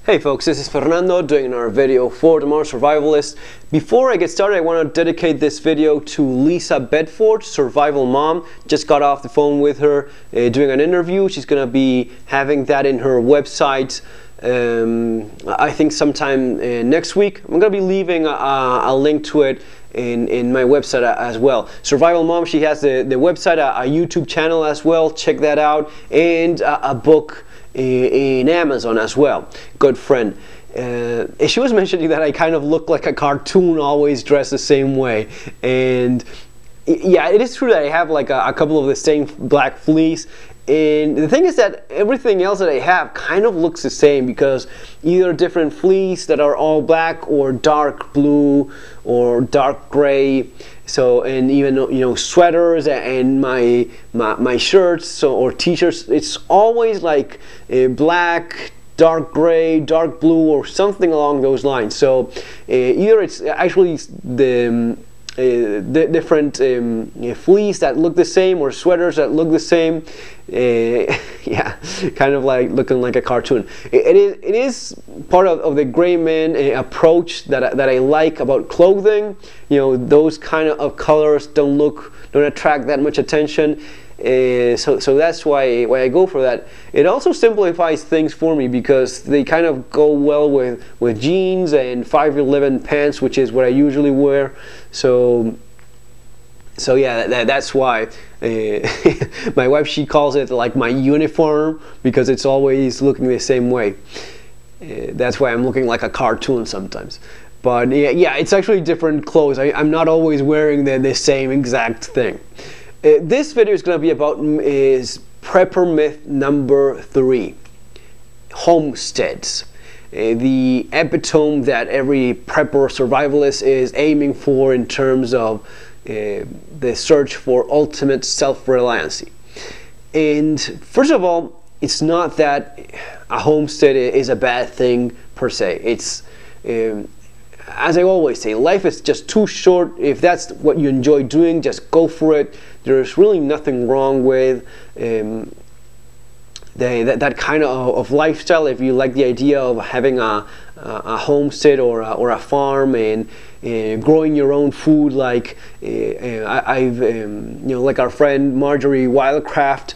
Hey folks, this is Fernando doing another video for the Modern Survivalist. Before I get started, I want to dedicate this video to Lisa Bedford, survival mom. Just got off the phone with her doing an interview. She's going to be having that in her website I think sometime next week. I'm going to be leaving a link to it in my website as well. Survival Mom, she has the website, a YouTube channel as well. Check that out, and a book in Amazon as well. Good friend. She was mentioning that I kind of look like a cartoon, always dressed the same way, and yeah, it is true that I have like a couple of the same black fleece. And the thing is that everything else that I have kind of looks the same, because either different fleece that are all black or dark blue or dark gray. So, and even sweaters and my shirts or t-shirts, it's always like black, dark gray, dark blue, or something along those lines. So either it's actually the different fleece that look the same, or sweaters that look the same. Yeah, kind of like looking like a cartoon. It is part of the gray man approach that I like about clothing. Those kind of colors don't attract that much attention. So that's why I go for that. It also simplifies things for me, because they kind of go well with jeans and 511 pants, which is what I usually wear. So yeah, that's why my wife, she calls it like my uniform, because it's always looking the same way. That's why I'm looking like a cartoon sometimes. But yeah, it's actually different clothes. I'm not always wearing the same exact thing. This video is going to be about prepper myth number 3, homesteads. The epitome that every prepper survivalist is aiming for in terms of the search for ultimate self-reliancy. And first of all, it's not that a homestead is a bad thing per se. It's as I always say, life is just too short. If that's what you enjoy doing, just go for it. There's really nothing wrong with that kind of lifestyle. If you like the idea of having a homestead or a farm and growing your own food, like I've like our friend Marjorie Wildcraft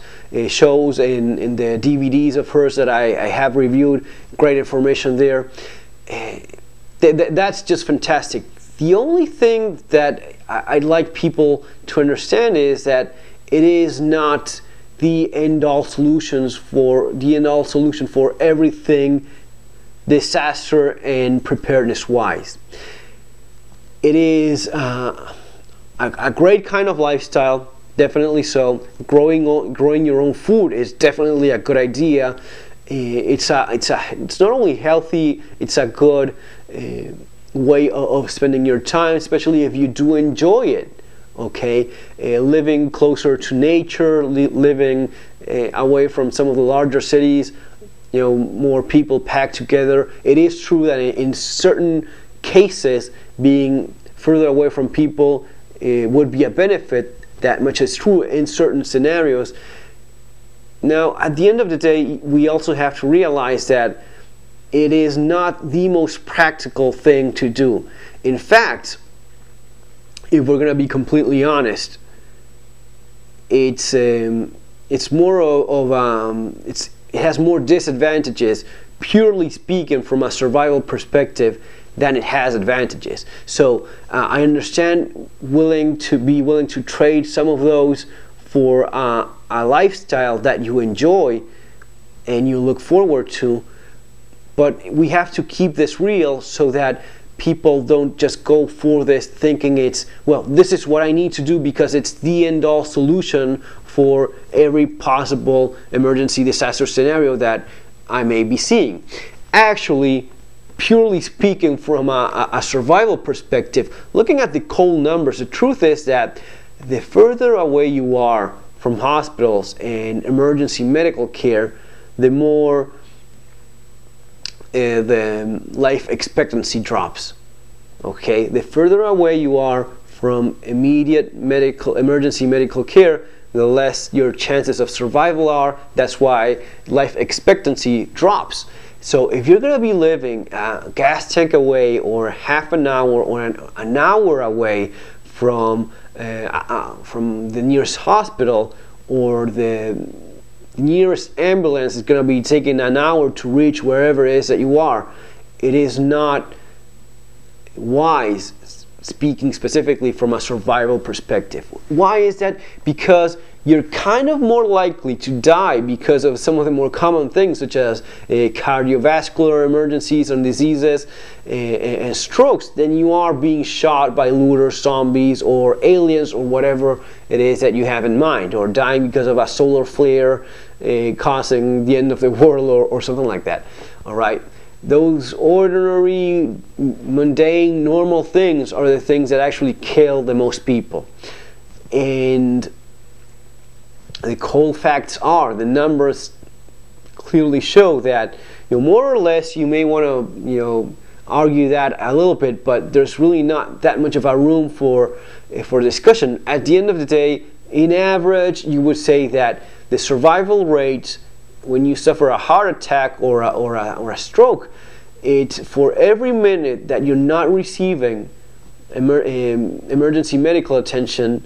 shows in the DVDs of hers that I have reviewed. Great information there. That's just fantastic. The only thing that I'd like people to understand is that it is not the end-all solution for everything disaster and preparedness wise. It is a great kind of lifestyle, definitely so. Growing your own food is definitely a good idea. It's not only healthy, it's a good way of spending your time, especially if you do enjoy it. Okay, living closer to nature, living away from some of the larger cities, more people packed together. It is true that in certain cases, being further away from people would be a benefit. That much is true in certain scenarios. Now, at the end of the day, we also have to realize that it is not the most practical thing to do. In fact, if we're going to be completely honest, it has more disadvantages, purely speaking, from a survival perspective, than it has advantages. So I understand willing to trade some of those for a lifestyle that you enjoy and you look forward to, but we have to keep this real so that people don't just go for this thinking it's, well, this is what I need to do because it's the end-all solution for every possible emergency disaster scenario that I may be seeing. Actually, purely speaking, from a survival perspective, looking at the cold numbers, the truth is that the further away you are from hospitals and emergency medical care, the more the life expectancy drops. Okay, the further away you are from immediate emergency medical care, the less your chances of survival are. That's why life expectancy drops. So if you're going to be living a gas tank away, or half an hour or an hour away from the nearest hospital, or the nearest ambulance is going to be taking an hour to reach wherever it is that you are, it is not wise, speaking specifically from a survival perspective. Why is that? Because you're kind of more likely to die because of some of the more common things, such as cardiovascular emergencies and diseases and strokes, than you are being shot by looters, zombies, or aliens, or whatever it is that you have in mind, or dying because of a solar flare causing the end of the world, or something like that. All right. Those ordinary, mundane, normal things are the things that actually kill the most people. And the cold facts are, the numbers clearly show that, more or less, you may want to, argue that a little bit, but there's really not that much of a room for discussion. At the end of the day, in average, you would say that the survival rate when you suffer a heart attack or a stroke, it's for every minute that you're not receiving emergency medical attention,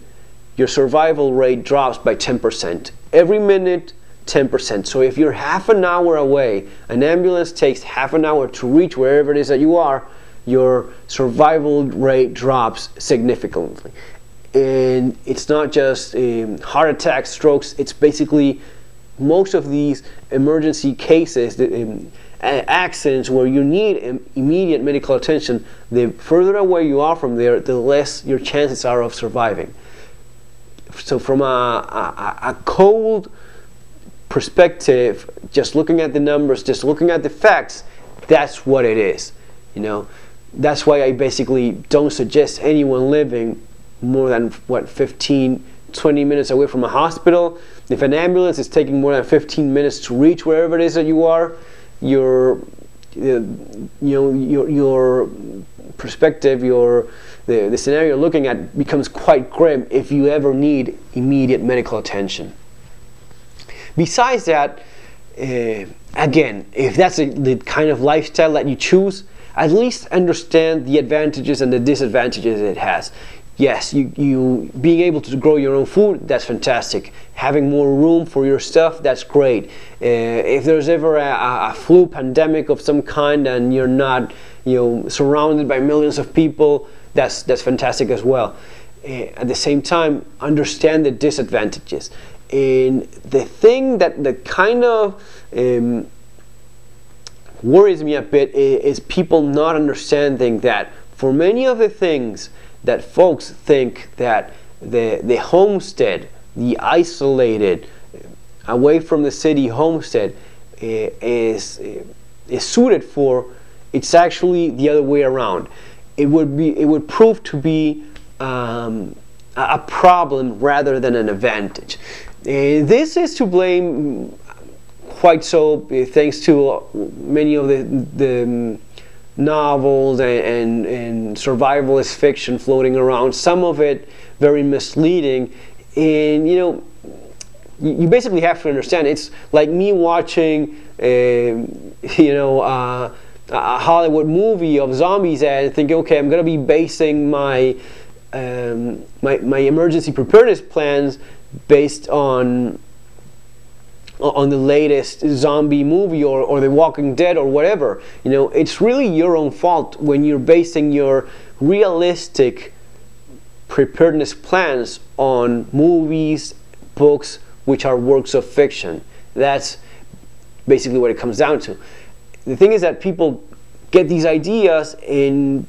your survival rate drops by 10%. Every minute, 10%. So if you're half an hour away, an ambulance takes half an hour to reach wherever it is that you are, your survival rate drops significantly. And it's not just heart attacks, strokes, it's basically most of these emergency cases, accidents where you need immediate medical attention. The further away you are from there, the less your chances are of surviving. So from a cold perspective, just looking at the numbers, just looking at the facts, that's what it is. That's why I basically don't suggest anyone living more than 15, 20 minutes away from a hospital. If an ambulance is taking more than 15 minutes to reach wherever it is that you are, your perspective, the scenario you're looking at becomes quite grim if you ever need immediate medical attention. Besides that, again, if that's the kind of lifestyle that you choose, at least understand the advantages and the disadvantages it has. Yes, you being able to grow your own food, that's fantastic. Having more room for your stuff, that's great. If there's ever a flu pandemic of some kind and you're not surrounded by millions of people, that's fantastic as well. At the same time, understand the disadvantages. And the thing that kind of worries me a bit is people not understanding that for many of the things that folks think that the homestead, the isolated, away from the city homestead is suited for, it's actually the other way around. It would prove to be a problem rather than an advantage. This is to blame quite so thanks to many of the novels and survivalist fiction floating around, some of it very misleading. And you basically have to understand, it's like me watching a Hollywood movie of zombies and thinking, okay, I'm going to be basing my emergency preparedness plans based on the latest zombie movie or The Walking Dead or whatever. It's really your own fault when you're basing your realistic preparedness plans on movies, books, which are works of fiction. That's basically what it comes down to. The thing is that people get these ideas and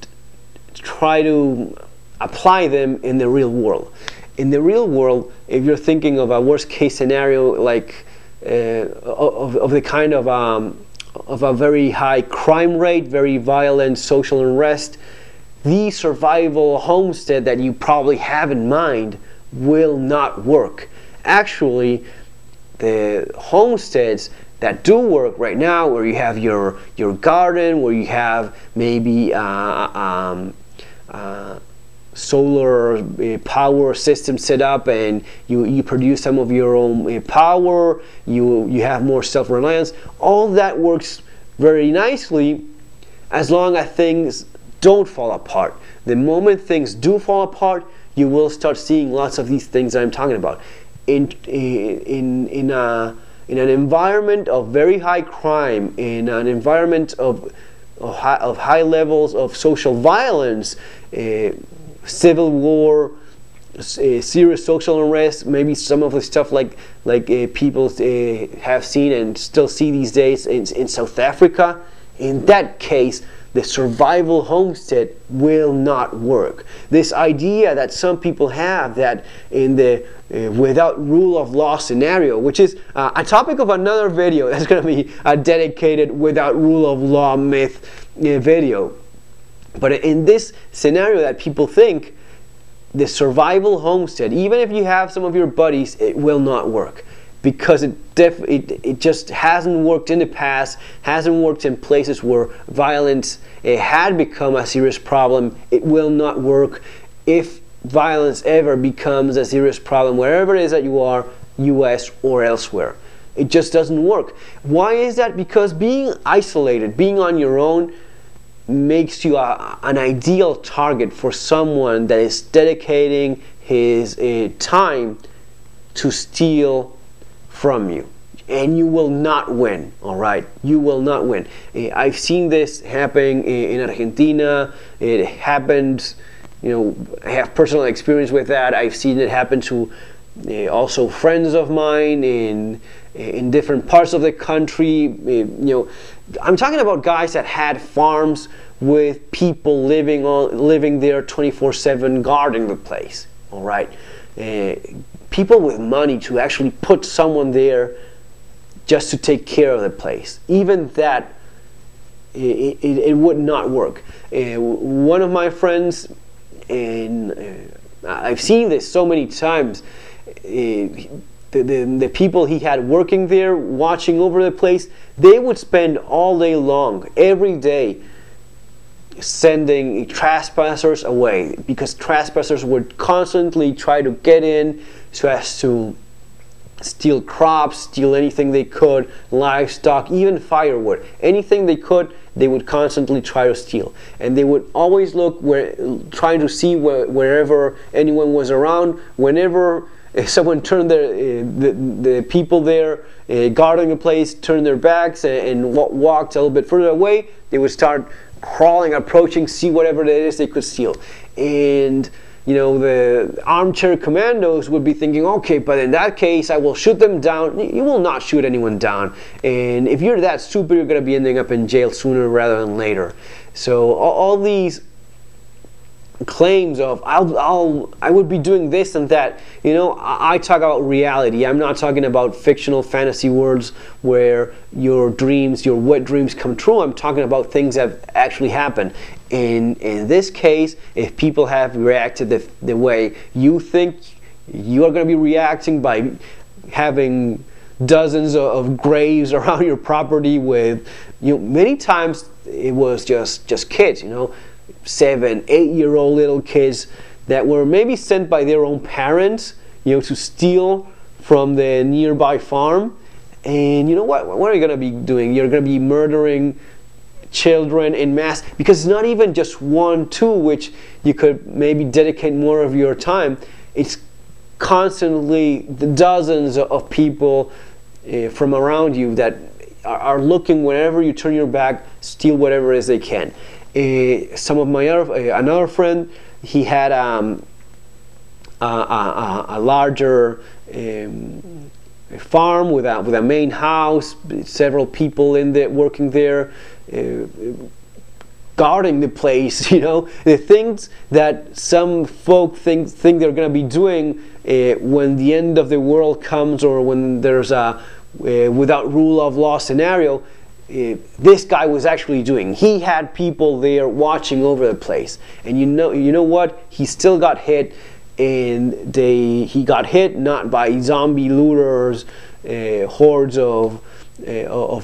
try to apply them in the real world. In the real world, if you're thinking of a worst case scenario like of the kind of a very high crime rate, very violent social unrest, the survival homestead that you probably have in mind will not work. Actually, the homesteads that do work right now, where you have your garden, where you have maybe solar power system set up, and you produce some of your own power, you have more self-reliance, all that works very nicely, as long as things don't fall apart. The moment things do fall apart, you will start seeing lots of these things that I'm talking about. In an environment of very high crime, in an environment of high levels of social violence, civil war, serious social unrest, maybe some of the stuff like people have seen and still see these days in South Africa, in that case, the survival homestead will not work. This idea that some people have that in the without rule of law scenario, which is a topic of another video that's going to be a dedicated without rule of law myth video. But in this scenario that people think, the survival homestead, even if you have some of your buddies, it will not work. Because it just hasn't worked in the past, hasn't worked in places where violence had become a serious problem. It will not work if violence ever becomes a serious problem, wherever it is that you are, US or elsewhere. It just doesn't work. Why is that? Because being isolated, being on your own, makes you an ideal target for someone that is dedicating his time to steal from you, and you will not win. All right, you will not win. I've seen this happen in Argentina. It happened, you know, I have personal experience with that. I've seen it happen to also friends of mine in different parts of the country. You know, I'm talking about guys that had farms with people living there 24/7, guarding the place. All right. People with money to actually put someone there just to take care of the place. Even that, it would not work. One of my friends, and I've seen this so many times, the people he had working there, watching over the place, they would spend all day long, every day, sending trespassers away, because trespassers would constantly try to get in so as to steal crops, steal anything they could, livestock, even firewood. Anything they could, they would constantly try to steal. And they would always look trying to see wherever anyone was around. Whenever someone turned the people there guarding the place turned their backs and walked a little bit further away, they would start crawling, approaching, see whatever it is they could steal. And you know, the armchair commandos would be thinking, okay, but in that case, I will shoot them down. You will not shoot anyone down. And if you're that stupid, you're going to be ending up in jail sooner rather than later. So all these claims of I would be doing this and that, you know, I talk about reality. I'm not talking about fictional fantasy worlds where your dreams, your wet dreams come true. I'm talking about things that actually happen. In this case, if people have reacted the way you think you are going to be reacting by having dozens of graves around your property with, you know, many times it was just kids, you know, 7, 8-year-old little kids that were maybe sent by their own parents, you know, to steal from the nearby farm. And you know what are you going to be doing? You're going to be murdering children in mass, because it's not even just 1, 2, which you could maybe dedicate more of your time. It's constantly the dozens of people from around you that are looking whenever you turn your back, steal whatever it is they can. Some of my another friend, he had a larger farm with a main house, several people in there working there, guarding the place. You know, the things that some folk think they're going to be doing when the end of the world comes, or when there's a without rule of law scenario. This guy was actually doing. He had people there watching over the place, and you know what? He still got hit, and he got hit not by zombie looters, hordes of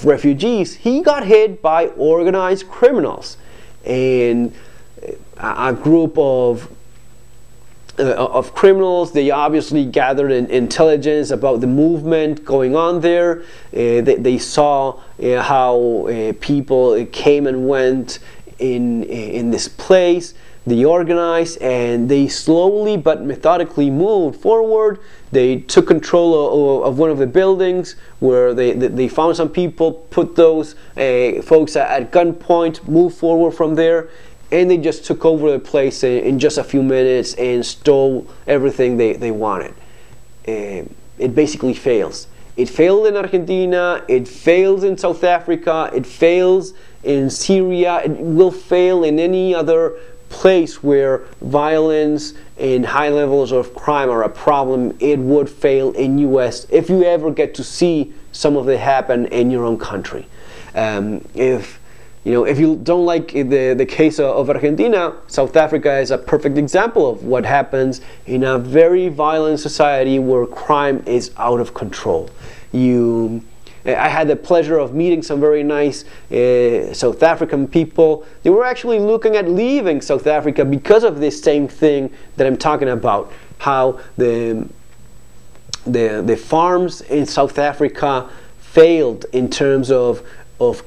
refugees. He got hit by organized criminals, and a group of of criminals. They obviously gathered intelligence about the movement going on there. They saw how people came and went in this place. They organized, and they slowly but methodically moved forward. They took control of one of the buildings where they found some people, put those folks at gunpoint, moved forward from there, and they just took over the place in just a few minutes and stole everything they wanted. It basically fails. It failed in Argentina, it fails in South Africa, it fails in Syria, it will fail in any other place where violence and high levels of crime are a problem. It would fail in US if you ever get to see some of it happen in your own country. If you don't like the case of Argentina, South Africa is a perfect example of what happens in a very violent society where crime is out of control. I had the pleasure of meeting some very nice South African people. They were actually looking at leaving South Africa because of this same thing that I'm talking about, how the farms in South Africa failed in terms of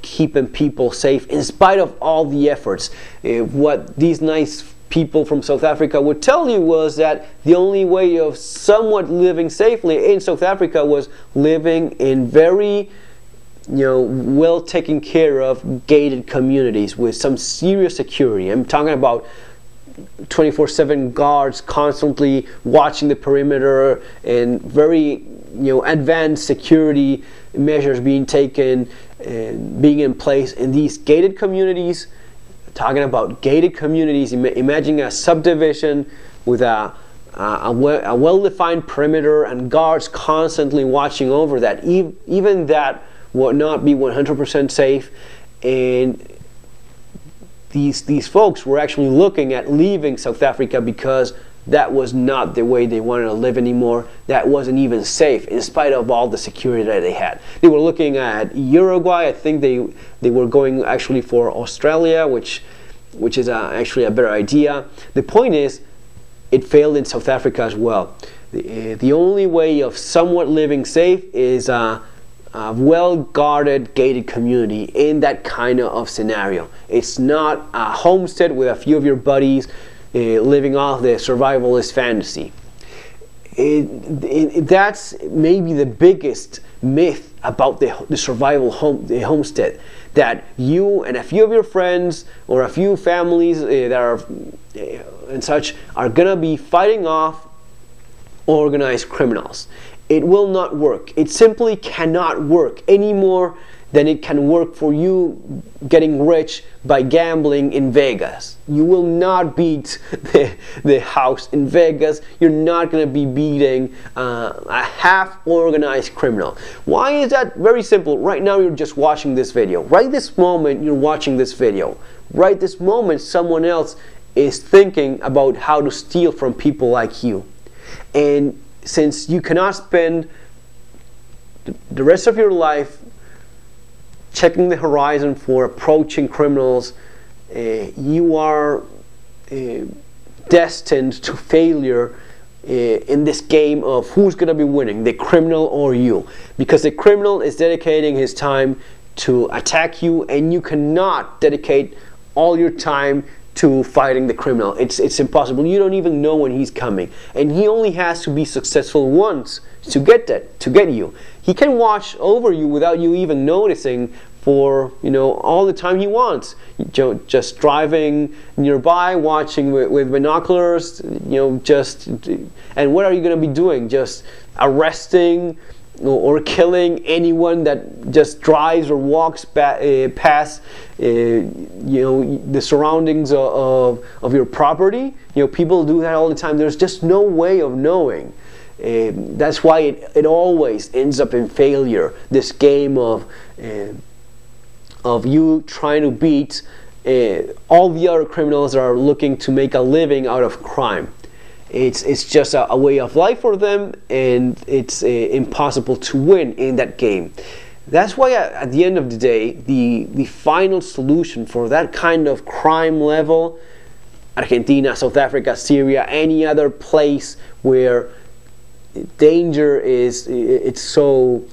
keeping people safe in spite of all the efforts. What these nice people from South Africa would tell you was that the only way of somewhat living safely in South Africa was living in very well taken care of gated communities with some serious security. I'm talking about 24/7 guards constantly watching the perimeter and very advanced security measures being taken and being in place in these gated communities. Talking about gated communities, imagine a subdivision with a well-defined perimeter and guards constantly watching over that. Even that would not be 100% safe, and these folks were actually looking at leaving South Africa because that was not the way they wanted to live anymore. That wasn't even safe in spite of all the security that they had. They were looking at Uruguay. I think they were going actually for Australia, which is actually a better idea. The point is, it failed in South Africa as well. The only way of somewhat living safe is a well-guarded, gated community in that kind of scenario. It's not a homestead with a few of your buddies living off the survivalist fantasy. That's maybe the biggest myth about the survival homestead, that you and a few of your friends or a few families that are and such are gonna be fighting off organized criminals. It will not work. It simply cannot work any more than it can work for you getting rich by gambling in Vegas. You will not beat the house in Vegas. You're not going to be beating a half-organized criminal. Why is that? Very simple. Right now you're just watching this video. Right this moment you're watching this video. Right this moment someone else is thinking about how to steal from people like you. And since you cannot spend the rest of your life checking the horizon for approaching criminals, you are destined to failure in this game of who's going to be winning, the criminal or you. Because the criminal is dedicating his time to attack you, and you cannot dedicate all your time to fighting the criminal. It's impossible. You don't even know when he's coming, and he only has to be successful once to get you. He can watch over you without you even noticing for all the time he wants. Just driving nearby, watching with binoculars, and what are you going to be doing? Just arresting or killing anyone that just drives or walks past the surroundings of your property. People do that all the time. There's just no way of knowing. That's why it always ends up in failure, this game of you trying to beat all the other criminals that are looking to make a living out of crime. It's just a way of life for them, and it's impossible to win in that game. That's why at the end of the day, the final solution for that kind of crime level Argentina, South Africa, Syria, any other place where danger is it's so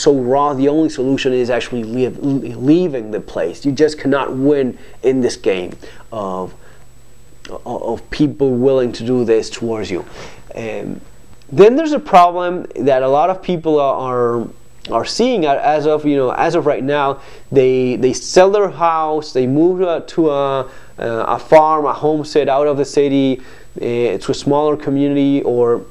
raw. The only solution is actually leaving the place. You just cannot win in this game of people willing to do this towards you. And then there's a problem that a lot of people are seeing as of right now. They sell their house, they move to a farm, a homestead out of the city, to a smaller community or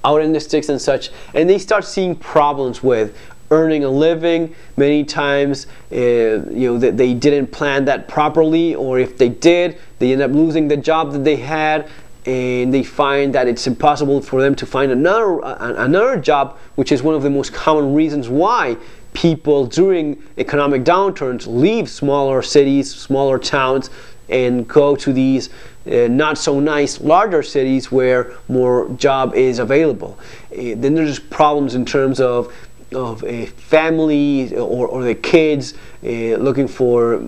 out in the sticks and such, and they start seeing problems with earning a living. Many times that they didn't plan that properly, or if they did, they end up losing the job that they had, and they find that it's impossible for them to find another job, which is one of the most common reasons why people during economic downturns leave smaller cities, smaller towns, and go to these not so nice larger cities where more job is available. Then there's problems in terms of a family or the kids looking for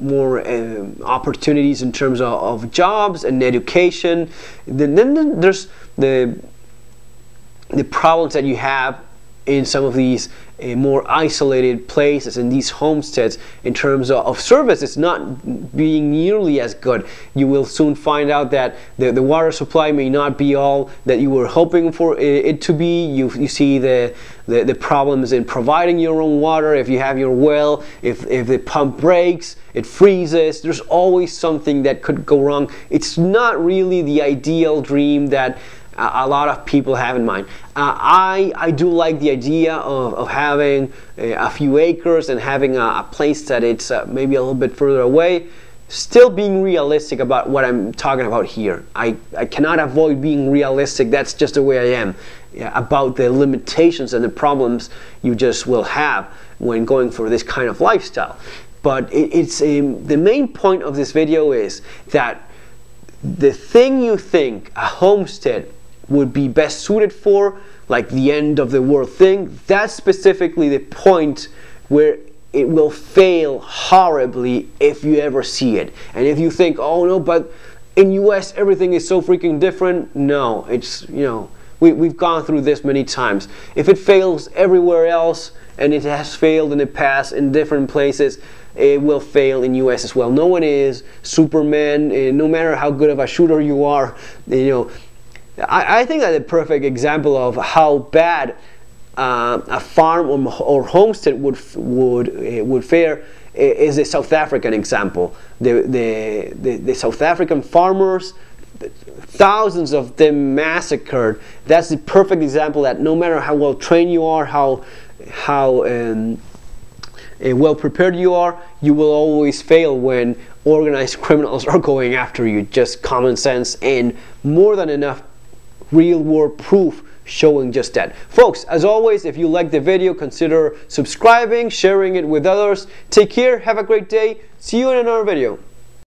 more opportunities in terms of jobs and education. Then there's the problems that you have in some of these more isolated places, in these homesteads, in terms of service. It's not being nearly as good. You will soon find out that the water supply may not be all that you were hoping for it to be. You see the problems in providing your own water. If you have your well, if the pump breaks, it freezes, there's always something that could go wrong. It's not really the ideal dream that a lot of people have in mind. I do like the idea of having a few acres and having a place that it's maybe a little bit further away. Still being realistic about what I'm talking about here. I cannot avoid being realistic. That's just the way I am, about the limitations and the problems you just will have when going for this kind of lifestyle. But the main point of this video is that the thing you think a homestead would be best suited for, like the end of the world thing, that's specifically the point where it will fail horribly if you ever see it. And if you think, oh no, but in US everything is so freaking different, no, it's, we've gone through this many times. If it fails everywhere else, and it has failed in the past in different places, it will fail in US as well. No one is Superman, no matter how good of a shooter you are. I think that the perfect example of how bad a farm or homestead would fare is the South African example. The South African farmers, thousands of them massacred. That's the perfect example that no matter how well trained you are, how well prepared you are, you will always fail when organized criminals are going after you. Just common sense and more than enough real world proof showing just that. Folks, as always, if you like the video, consider subscribing, sharing it with others. Take care, have a great day, see you in another video.